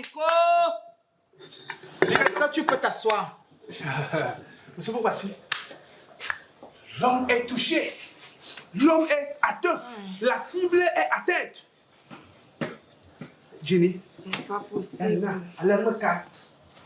Haricot. Est-ce que tu peux t'asseoir? Monsieur Bobassi, l'homme est touché. L'homme est atteint. La cible est atteinte. Jenny, c'est pas possible. Elle me calme.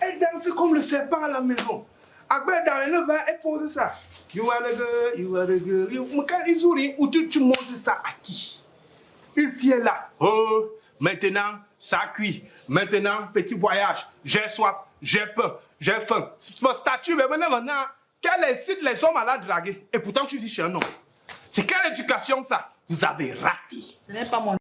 Elle danse comme le serpent à la maison. Après, dans le va, elle pose ça. You are the girl, you are the girl. Quand ils sourit, ou tu montres ça à qui? Une fille est là. Oh, maintenant, ça cuit. Maintenant, petit voyage. J'ai soif, j'ai peur, j'ai faim. Mon statut, mais maintenant, quel incite les hommes à la draguer? Et pourtant, tu dis chez un homme. C'est quelle éducation ça? Vous avez raté. Ce n'est pas mon...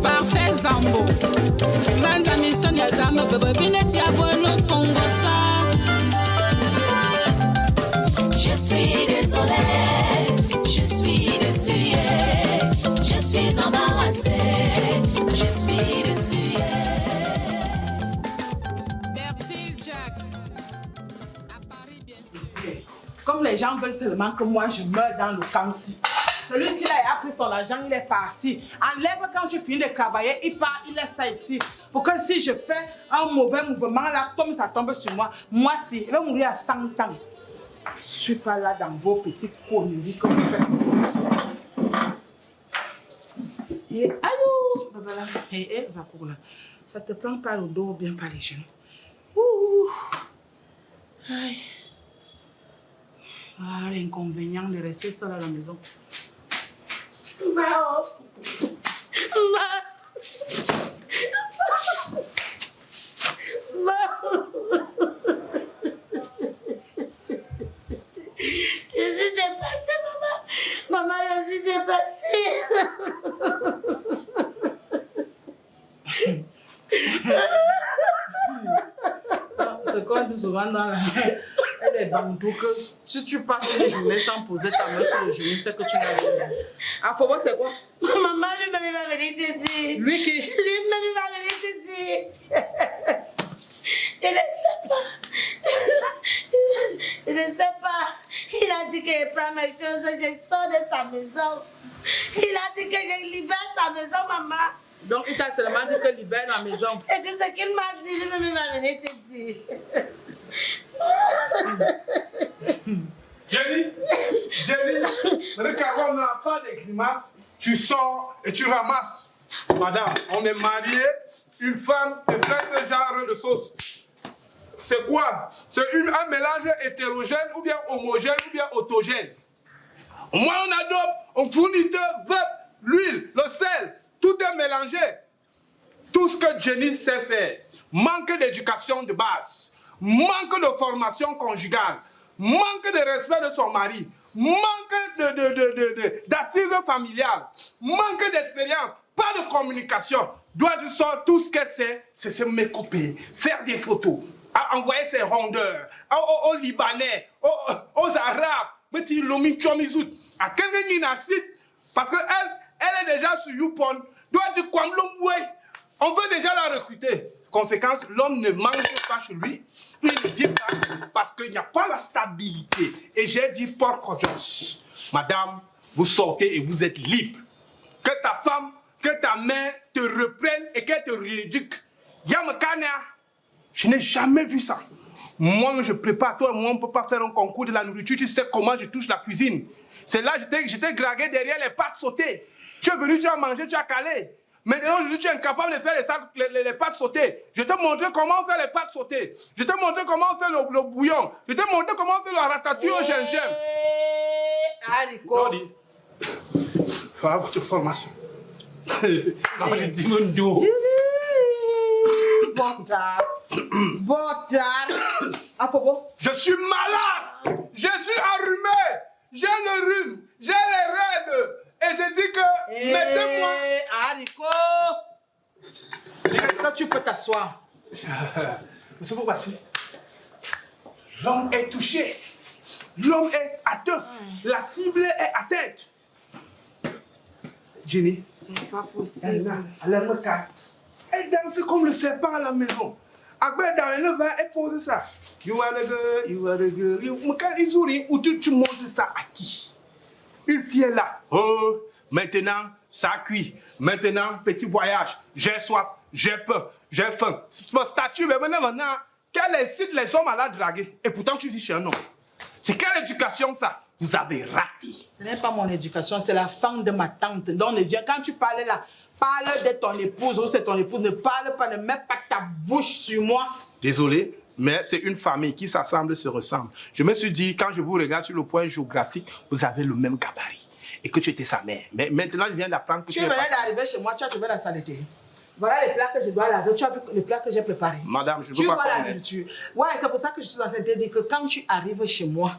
Parfait Zambo. Je suis désolée, je suis déçue, je suis embarrassée, je suis déçue. Bertil Jack, à Paris bien sûr. Comme les gens veulent seulement que moi je meure dans le camp-ci. Celui-ci là, il a pris son argent, il est parti. Enlève quand tu finis de travailler, il part, il laisse ça ici. Pour que si je fais un mauvais mouvement là, comme ça tombe sur moi, moi si, il va mourir à 100 ans. Je ne suis pas là dans vos petites conneries comme vous faites. Et allô, Babala, Zakoula, ça te prend par le dos ou bien par les genoux? Ouh. Aïe. Ah, l'inconvénient de rester seul à la maison. Je suis dépassée, maman. Maman, je suis dépassée. C'est qu'on dit souvent dans la... Elle est bantou que si tu passes une journée sans poser ta main sur le genou, c'est que tu n'as rien. Ah, Fobo, c'est quoi? Maman, lui-même, il va venir te dire. Lui qui? Lui-même, il va venir te dire. Il ne sait pas. Il ne sait pas. Il a dit que je prends mes choses, je sors de sa maison. Il a dit que je libère sa maison, maman. Donc, il t'a seulement dit que libère la maison. C'est tout ce qu'il m'a dit. Lui-même, il va venir te dire. Jenny, regarde, on n'a pas de grimaces. Tu sors et tu ramasses. Madame, on est marié, une femme et fait ce genre de sauce. C'est quoi? C'est un mélange hétérogène ou bien homogène ou bien autogène. Moi, on adopte, on fournit de veuve, l'huile, le sel, tout est mélangé. Tout ce que Jenny sait faire. Manque d'éducation de base. Manque de formation conjugale, manque de respect de son mari, manque d'assises familiales, manque d'expérience, pas de communication. Doit du sort, tout ce qu'elle sait, c'est se mécouper, faire des photos, envoyer ses rondeurs aux Libanais, aux Arabes, petit lomi chomizout, à quelqu'un qui n'a site, parce qu'elle est déjà sur YouPorn, doit du Kwamlomwe, on veut déjà la recruter. Conséquence, l'homme ne mange pas chez lui, il ne vit pas parce qu'il n'y a pas la stabilité. Et j'ai dit pour confiance, madame, vous sortez et vous êtes libre. Que ta femme, que ta mère te reprenne et qu'elle te rééduque. Yamakana, je n'ai jamais vu ça. Moi, je prépare, toi et moi, on ne peut pas faire un concours de la nourriture. Tu sais comment je touche la cuisine. C'est là que j'étais gragué derrière les pâtes sautées. Tu es venu, tu as mangé, tu as calé. Maintenant, tu es incapable de faire les pâtes sautées. Je te montrer comment on fait les pâtes sautées. Je te montrer comment on fait le bouillon. Je te montrer comment on fait la ratatouille au gingembre. Haricot. Voilà votre formation. Botard. Ah, Fobo. Je suis malade. Je suis enrhumé. J'ai le rhume. J'ai les raides. Et je dis que, mettez-moi... Haricot. Est-ce que tu peux t'asseoir? Qu'est-ce qui va passer? L'homme est touché. L'homme est atteint. La cible est atteinte. Jenny. C'est pas possible. Elle me calme. Elle danse comme le serpent à la maison. Après, dans elle va, elle pose ça. You are the girl, you are the girl. Quand ils sourient, où tu montres ça à qui? Une fille est là. Oh, maintenant, ça cuit. Maintenant, petit voyage. J'ai soif, j'ai peur, j'ai faim. Mon statut, mais maintenant, quel incite les hommes à la draguer? Et pourtant, tu dis chez un homme. C'est quelle éducation ça? Vous avez raté. Ce n'est pas mon éducation, c'est la femme de ma tante. Donc, quand tu parles là, parle de ton épouse ou c'est ton épouse. Ne parle pas, ne mets pas ta bouche sur moi. Désolé, mais c'est une famille qui s'assemble, se ressemble. Je me suis dit, quand je vous regarde sur le point géographique, vous avez le même gabarit. Et que tu étais sa mère. Mais maintenant, je viens d'apprendre que tu venais d'arriver chez moi, tu as trouvé la saleté. Voilà les plats que je dois laver. Tu as vu les plats que j'ai préparés. Madame, je ne tu veux pas vois la connaître. nourriture. Ouais, c'est pour ça que je suis en train de te dire que quand tu arrives chez moi,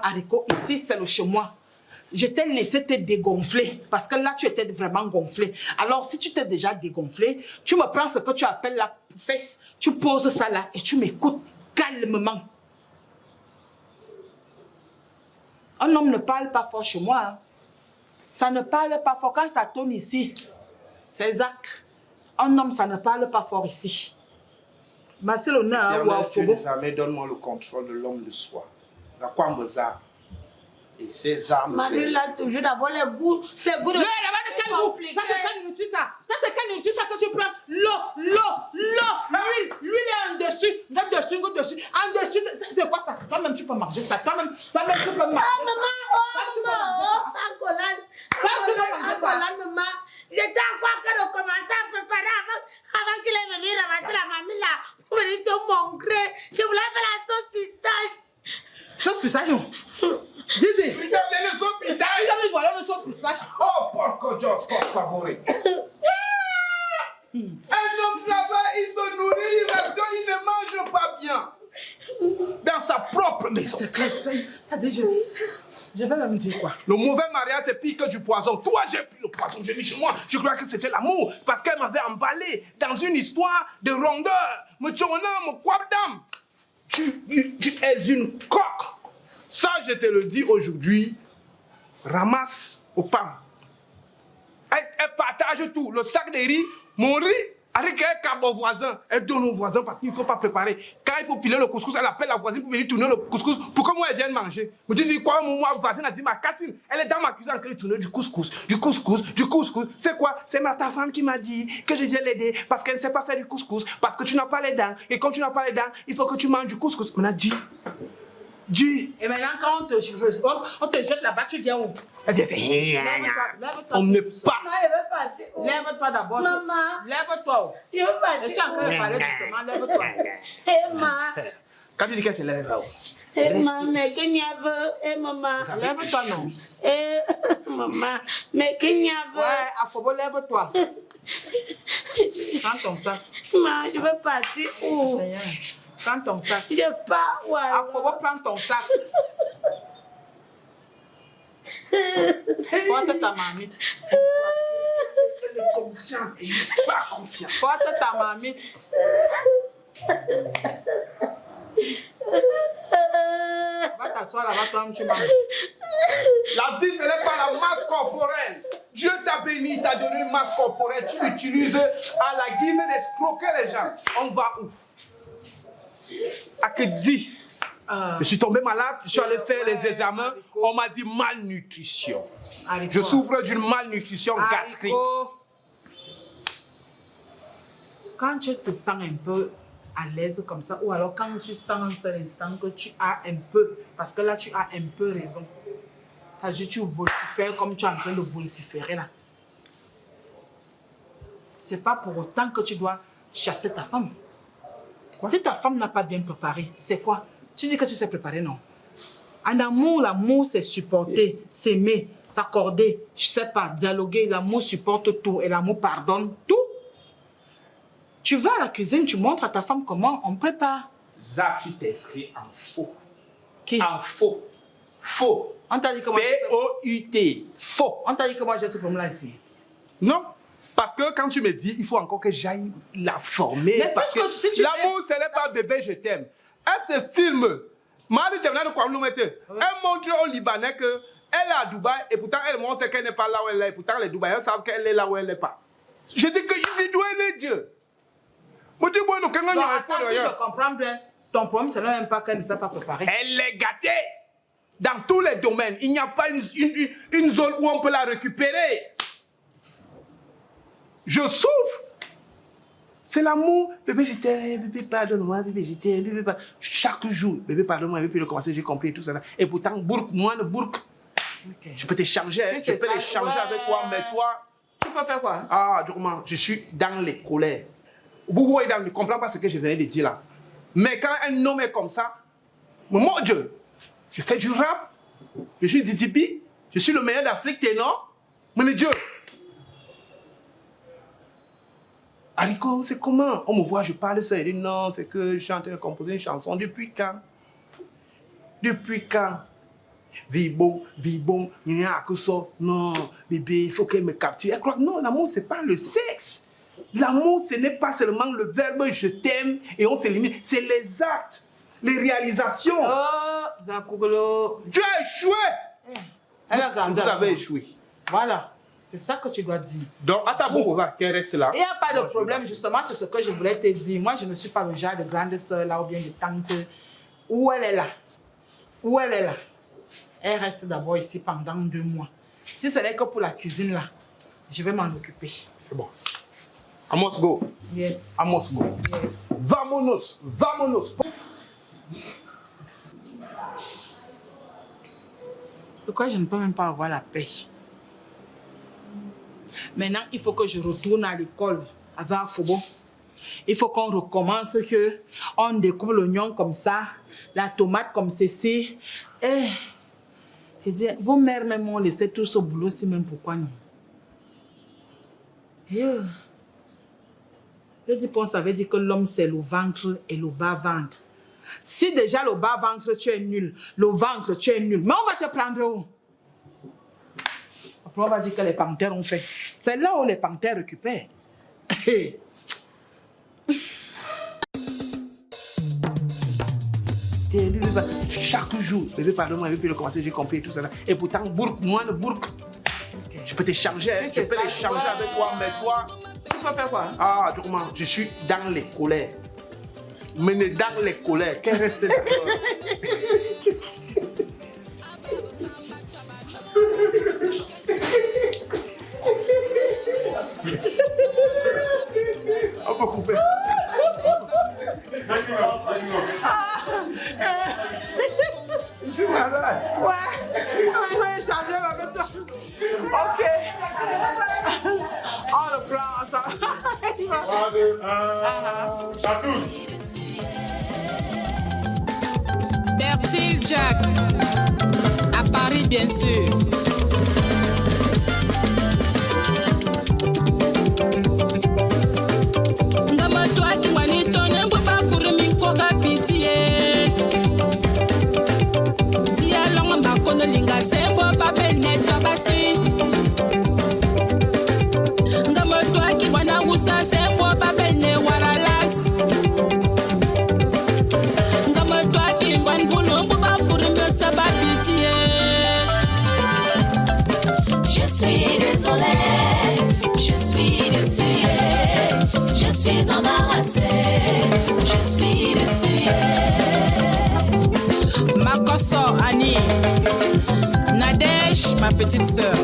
Haricot, ici, c'est le chez moi. Je t'ai laissé te dégonfler parce que là, tu étais vraiment gonflé. Alors, si tu t'es déjà dégonflé, tu me prends ce que tu appelles la fesse, tu poses ça là et tu m'écoutes calmement. Un homme ne parle pas fort chez moi. Hein. Ça ne parle pas fort quand ça tourne ici. C'est exact. Un homme, ça ne parle pas fort ici. Barcelona, Dieu des armées, donne-moi le contrôle de l'homme de soi. La Kwambeza. Et ses armes. Manu là, toujours d'abord les goûts de... Ça, c'est quelle nourriture ça? Ça, c'est quelle nourriture ça que tu prends? L'huile est en dessus. En dessus, c'est quoi ça? Toi-même, tu peux manger ça. Toi-même, tu peux manger ça. Maman, j'étais encore en train de commencer à préparer avant qu'il ait venu ramasser la mamie là pour venir te montrer. Je voulais faire la sauce pistache. Sauce pistache? Didi. Regardez le sauce pistache. Voilà le sauce pistache. Oh, porco Dios, por favor. Un homme travaille, il se nourrit, il ne mange pas bien. Dans sa propre maison. C'est clair. Je vais même dire quoi? Le mauvais mariage, c'est pire que du poison. Toi, j'ai pris le poison, j'ai mis chez moi. Je croyais que c'était l'amour. Parce qu'elle m'avait emballé dans une histoire de rondeur. Tu es une coque. Ça, je te le dis aujourd'hui. Ramasse au pain. Elle partage tout. Le sac de riz, mon riz. Avec un voisin, elle donne au voisin parce qu'il ne faut pas préparer. Quand il faut piler le couscous, elle appelle la voisine pour venir tourner le couscous pour que moi elle vienne manger. Je dis quoi, mon voisin a dit ma Cassine, elle est dans ma cuisine en train de tourner du couscous. C'est quoi? C'est ta femme qui m'a dit que je viens l'aider parce qu'elle ne sait pas faire du couscous, parce que tu n'as pas les dents. Et comme tu n'as pas les dents, il faut que tu manges du couscous. On a dit. Et maintenant, quand on te jette là-bas, tu viens où? Elle vient. Lève-toi. On ne pas. Maman, elle veut partir. Lève-toi d'abord. Maman. Lève-toi. Je veux partir. Je suis en train de parler doucement. Lève-toi. Maman. Quand tu dis qu'elle se lève là-haut. Maman, mais qu'il y a maman. Lève-toi, non. Maman, mais qu'il y a Ouais, Afobo, lève-toi. Prends ton sac. Maman, je veux partir où? Seigneur, prends ton sac. Je pars, voilà. Afobo, prends ton sac. Porte ta marmite. Elle est consciente, elle n'est pas consciente. Porte ta marmite. Va t'asseoir là-bas, toi, tu manges. La vie, ce n'est pas la masse corporelle. Dieu t'a béni, t'a donné une masse corporelle. Tu l'utilises à la guise d'escroquer les gens. On va où? À que dit? Je suis tombé malade, je suis allé faire les examens. On m'a dit malnutrition. Je souffre d'une malnutrition gastrique. Quand tu te sens un peu à l'aise comme ça, ou alors quand tu sens un seul instant que tu as un peu, parce que là tu as un peu raison. C'est-à-dire tu vocifères comme tu es en train de vociférer là. C'est pas pour autant que tu dois chasser ta femme. Si ta femme n'a pas bien préparé, c'est quoi? Tu dis que tu sais préparer, non? En amour, l'amour, c'est supporter, s'aimer, s'accorder, je sais pas, dialoguer. L'amour supporte tout et l'amour pardonne tout. Tu vas à la cuisine, tu montres à ta femme comment on prépare. Zach, tu t'inscris en faux. Qui? En faux. Faux. On t'a dit comment P-O-U-T. Faux. On t'a dit que moi j'ai ce problème-là ici. Non. Parce que quand tu me dis, il faut encore que j'aille la former. Mais parce que si tu l'amour, ce n'est pas bébé, je t'aime. Elle se filme. Marie Djamna de Kwamloumete. Elle montre aux Libanais qu'elle est à Dubaï et pourtant elle montre qu'elle n'est pas là où elle est. Et pourtant les Dubaïens savent qu'elle est là où elle n'est pas. Je dis que il doit aimer Dieu. Donc, attends, si je comprends bien, ton problème, c'est même pas qu'elle ne s'est pas préparée. Elle est gâtée. Dans tous les domaines. Il n'y a pas une zone où on peut la récupérer. Je souffre. C'est l'amour. Bébé, je t'aime. Bébé, pardonne-moi. Bébé, je t'aime. Bébé, pardonne-moi. Chaque jour, bébé, pardonne-moi. Bébé, le commencer, j'ai compris tout ça. Et pourtant, moi, le bourg. Okay. Je peux t'échanger. Si je peux l'échanger avec toi, mais toi. Tu peux faire quoi? Ah, je suis dans les colères. Beaucoup ne comprennent pas ce que je viens de dire là. Mais quand un homme est comme ça, mon Dieu, je fais du rap, je suis Didi, je suis le meilleur d'Afrique, t'es non? Mon Dieu. Haricot, c'est comment? On me voit, je parle ça, il dit non, c'est que je chante et composer une chanson. Depuis quand? Depuis quand? Vibon, il n'y a que ça. Non, bébé, il faut qu'elle me captive. Elle croit que non, l'amour, c'est pas le sexe. L'amour, ce n'est pas seulement le verbe je t'aime et on s'élimine. C'est les actes, les réalisations. Oh, Zakougolo. Tu as échoué. Elle a grandi. Vous avez échoué. Voilà. C'est ça que tu dois dire. Donc, à ta bouche, qu'elle reste là. Il n'y a pas de problème, justement, c'est ce que je voulais te dire. Moi, je ne suis pas le genre de grande sœur là ou bien de tante. Où elle est là? Où elle est là? Elle reste d'abord ici pendant 2 mois. Si ce n'est que pour la cuisine là, je vais m'en occuper. C'est bon. Amos go. Yes. Amos go. Yes. Vamonos. Vamonos. Pourquoi je ne peux même pas avoir la paix? Maintenant, il faut que je retourne à l'école avec Afobo. Il faut qu'on recommence, on découpe l'oignon comme ça, la tomate comme ceci. Et je dis, vos mères même m'ont laissé tout ce boulot-ci, même pourquoi non? Je dis, ça veut dire que l'homme, c'est le ventre et le bas-ventre. Si déjà le bas-ventre, tu es nul, le ventre, tu es nul, mais on va te prendre où? Après, on va dire que les panthères ont fait. C'est là où les panthères récupèrent. Chaque jour, bébé, pardonne-moi, bébé, le commencer, j'ai compris tout ça. Et pourtant, moi, le bourg, je peux t'échanger, je peux l'échanger avec toi, mais toi. Tu peux faire quoi? Ah, je suis dans les colères. Mais dans les colères, qu'elle reste d'accord. On peut couper. Je suis malade. Ouais, je vais échanger avec toi. Ok. On le prend, ça. Bertil Jack, à Paris bien sûr. Linga sembo babel neto basi ngamo twaki wana usa sembo babel ne waralas ngamo twaki wan bulumbu ba furumbe sabapitie. Je suis désolé, je suis déçu, je suis embarrassé, je suis déçu. Makoso Annie, Nadège, ma petite sœur.